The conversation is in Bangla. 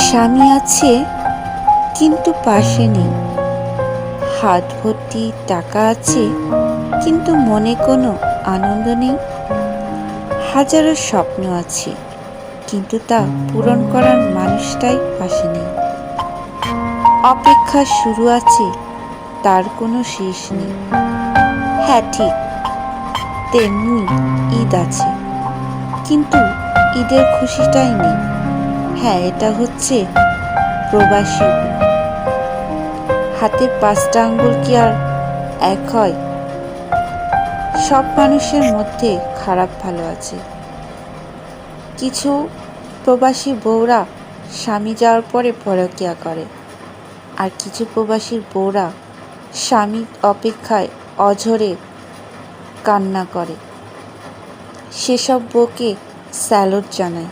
স্বামী আছে কিন্তু পাশে নেই, হাত ভর্তি টাকা আছে কিন্তু মনে কোনো আনন্দ নেই। হাজারো স্বপ্ন আছে কিন্তু তা পূরণ করার মানুষটাই পাশে নেই। অপেক্ষা শুরু আছে, তার কোনো শেষ নেই। হ্যাঁ ঠিক, তেমনি ঈদ আছে কিন্তু ঈদের খুশিটাই নেই। হ্যাঁ, এটা হচ্ছে প্রবাসী। হাতের 5টা আঙ্গুল কি আর এক হয়? সব মানুষের মধ্যে খারাপ ভালো আছে। কিছু প্রবাসী বউরা স্বামী যাওয়ার পরে পরকীয়া করে, আর কিছু প্রবাসীর বউরা স্বামী অপেক্ষায় অঝরে কান্না করে। সেসব বউকে স্যালুট জানাই।